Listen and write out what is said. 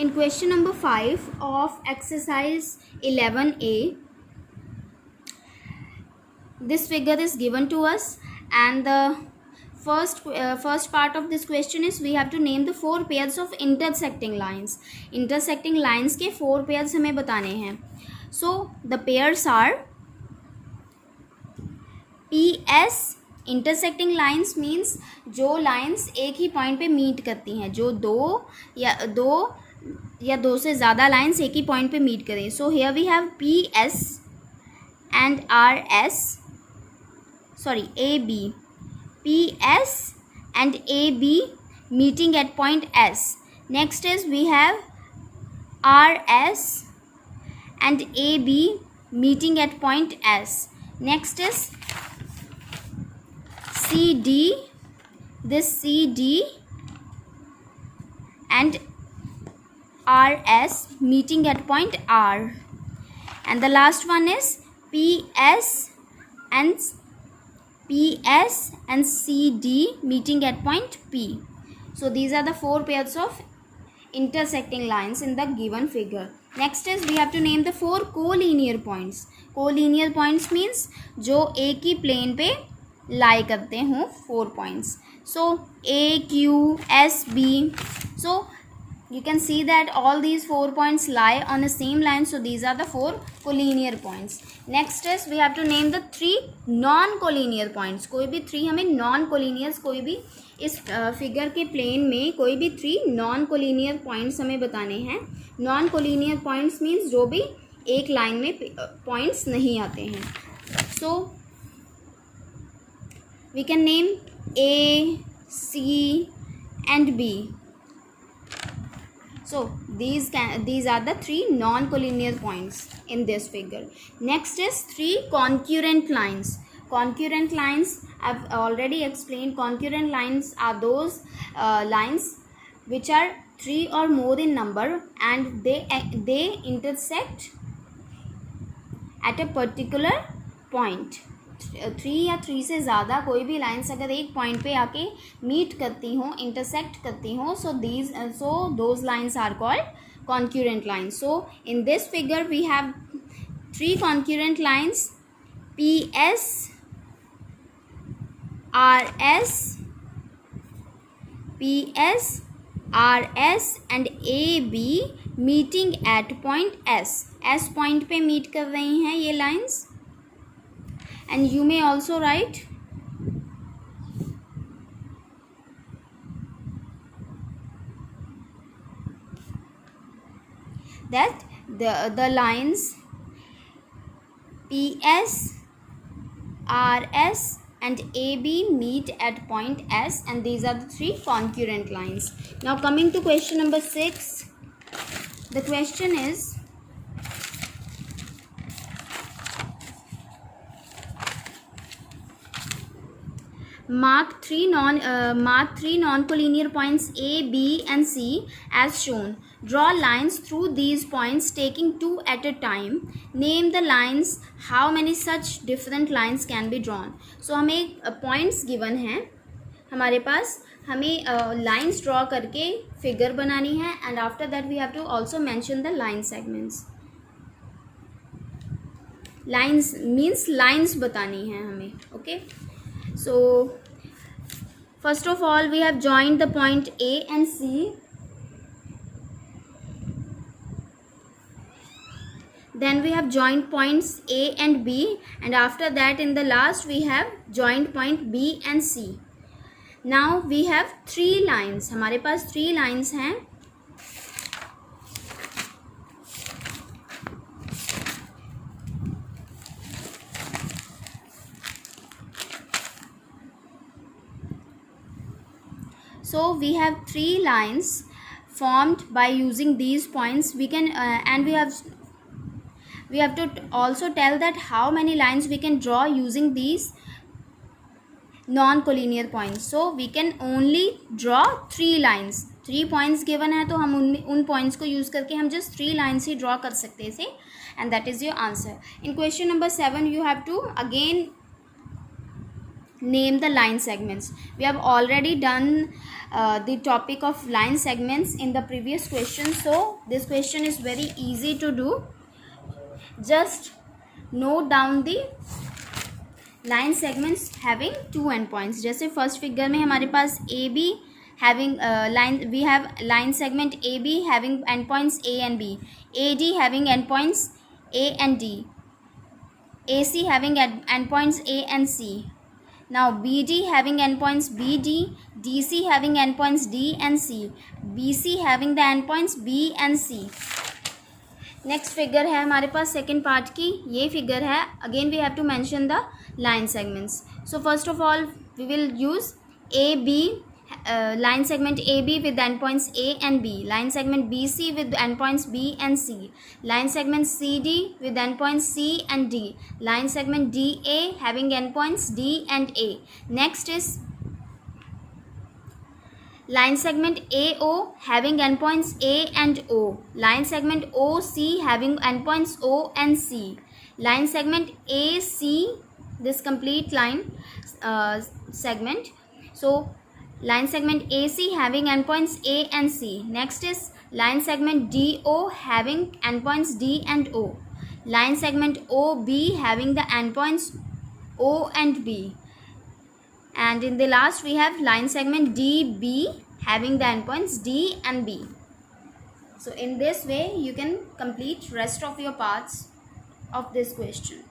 In question number 5 of exercise 11A, this figure is given to us, and the first part of this question is we have to name the 4 pairs of intersecting lines. Intersecting lines के 4 pairs हमें बताने हैं. So the pairs are PS. Intersecting lines means जो lines एक ही point पे meet करती हैं, जो दो या दो से ज़्यादा लाइन्स एक ही पॉइंट पे मीट करें. So here we have PS and RS, sorry, AB. PS and AB meeting at point S. Next is we have RS and AB meeting at point S. Next is CD, this CD and RS meeting at point R. And the last one is PS and CD meeting at point P. So these are the 4 pairs of intersecting lines in the given figure. Next is we have to name the 4 collinear points. Collinear points means जो एक ही plane पे lie करते हों 4 points. So A, Q, S, B. So you can see that all these 4 points lie on the same line. So these are the 4 collinear points. Next is we have to name the 3 non-collinear points. कोई भी 3 हमें non-collinear, कोई भी इस figure के plane में कोई भी 3 non-collinear points हमें बताने हैं. Non-collinear points means जो भी एक लाइन में points नहीं आते हैं. So we can name A, C and B. So these are the 3 non-collinear points in this figure. Next is 3 concurrent lines. Concurrent lines, I've already explained. Concurrent lines are those lines which are 3 or more in number and they intersect at a particular point. 3 या 3 से ज़्यादा कोई भी lines अगर एक point पे आके meet करती हों, इंटरसेक्ट करती हों, so those lines are called concurrent lines. So in this figure we have 3 concurrent lines, PS, RS and AB meeting at point S. S point पे मीट कर रही हैं ये lines. And you may also write that the lines PS, RS and AB meet at point S, and these are the 3 concurrent lines. Now coming to question number 6, the question is mark 3 non-collinear points A, B and C as shown. Draw lines through these points taking 2 at a time. Name the lines. How many such different lines can be drawn? So हमें points given हैं हमारे पास, हमें lines draw करके figure बनानी है, and after that we have to also mention the line segments. Lines means lines बतानी है हमें. Okay. So first of all we have joined the point A and C. Then we have joined points A and B, and after that in the last we have joined point B and C. Now we have 3 lines. हमारे पास 3 lines हैं. So we have 3 lines formed by using these points. We can and we have to also tell that how many lines we can draw using these non-collinear points. So we can only draw 3 lines. 3 points given है तो हम उन points को use करके हम just 3 lines ही draw कर सकते थे, and that is your answer. In question number 7 you have to again name the line segments. We have already done the topic of line segments in the previous question, so this question is very easy to do. Just note down the line segments having two endpoints. जैसे first figure में हमारे पास AB having line, we have line segment AB having endpoints A and B, AD having endpoints A and D, AC having endpoints A and C. Now BD having endpoints BD, DC having endpoints D and C, BC having the endpoints B and C. Next figure है हमारे पास second part की, ये figure है. Again we have to mention the line segments. So first of all we will use A B line segment AB with endpoints A and B, line segment BC with endpoints B and C, line segment CD with endpoints C and D, line segment DA having endpoints D and A. Next is line segment AO having endpoints A and O, line segment OC having endpoints O and C, line segment AC, this complete line segment. So line segment AC having endpoints A and C. Next is line segment DO having endpoints D and O, line segment OB having the endpoints O and B, and in the last we have line segment DB having the endpoints D and B. So in this way you can complete rest of your parts of this question.